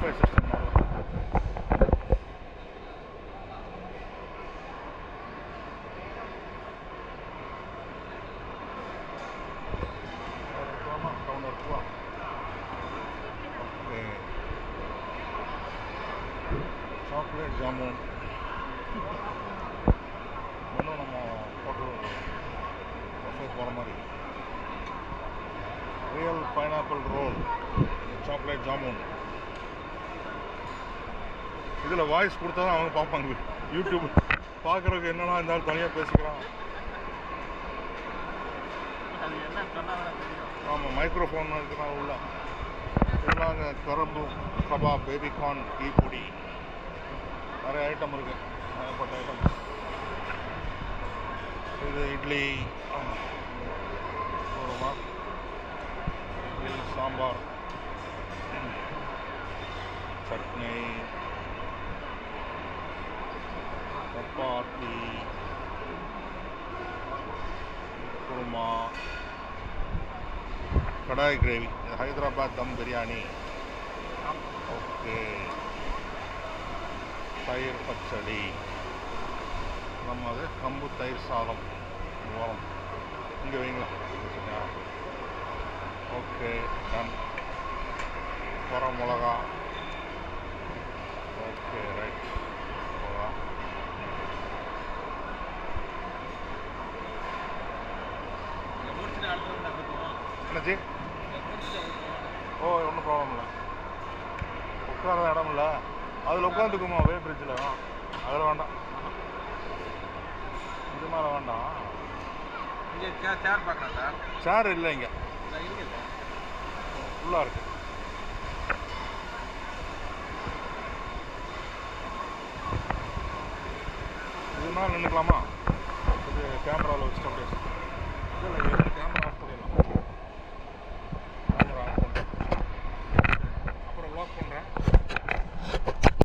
buffet system மாதிரி. Okay, chocolate jamun இன்னும் நம்ம ஹோட்டல் பஃபே போகிற மாதிரி. Real pineapple roll, chocolate jamun. இதில் வாய்ஸ் கொடுத்தா தான் அவங்க பார்ப்பாங்க. யூடியூப் பார்க்குறதுக்கு என்னென்னா இருந்தாலும் தனியாக பேசிக்கிறான். ஆமாம், மைக்ரோஃபோன் இருக்கிறான் உள்ள. இதெல்லாம் அங்கே கரும்பு கபாப், பேபிகார்ன், டீ பொடி, நிறைய ஐட்டம் இருக்குது, ஏகப்பட்ட ஐட்டம். இது இட்லி, குருமா, இட்லி, சாம்பார், சட்னி, சப்பாத்தி, குருமா, கடாய் கிரேவி, ஹைதராபாத் தம் பிரியாணி. ஓகே, தயிர் பச்சடி, நமது கம்பு தயிர் சாதம் ஓரம் இங்கே வைங்களா. Okay, done. வர மிளகா. Okay, right. மிளகா. என்னச்சு? ஓ, ஒன்றும் ப்ராப்ளம் இல்லை. உட்கார இடம் இல்லை, அதில் உட்காந்துக்குமா வே பிரிட்ஜில். அதில் வேண்டாம், இது மேலே வேண்டாம். இங்கே சேர் பார்க்கலாம் சார். சேர் இல்லை இங்கே, ஃபுல்லாக இருக்குது. இது மேலே நின்றுக்கலாமா? இது கேமராவில் வச்சுட்டு அப்படியே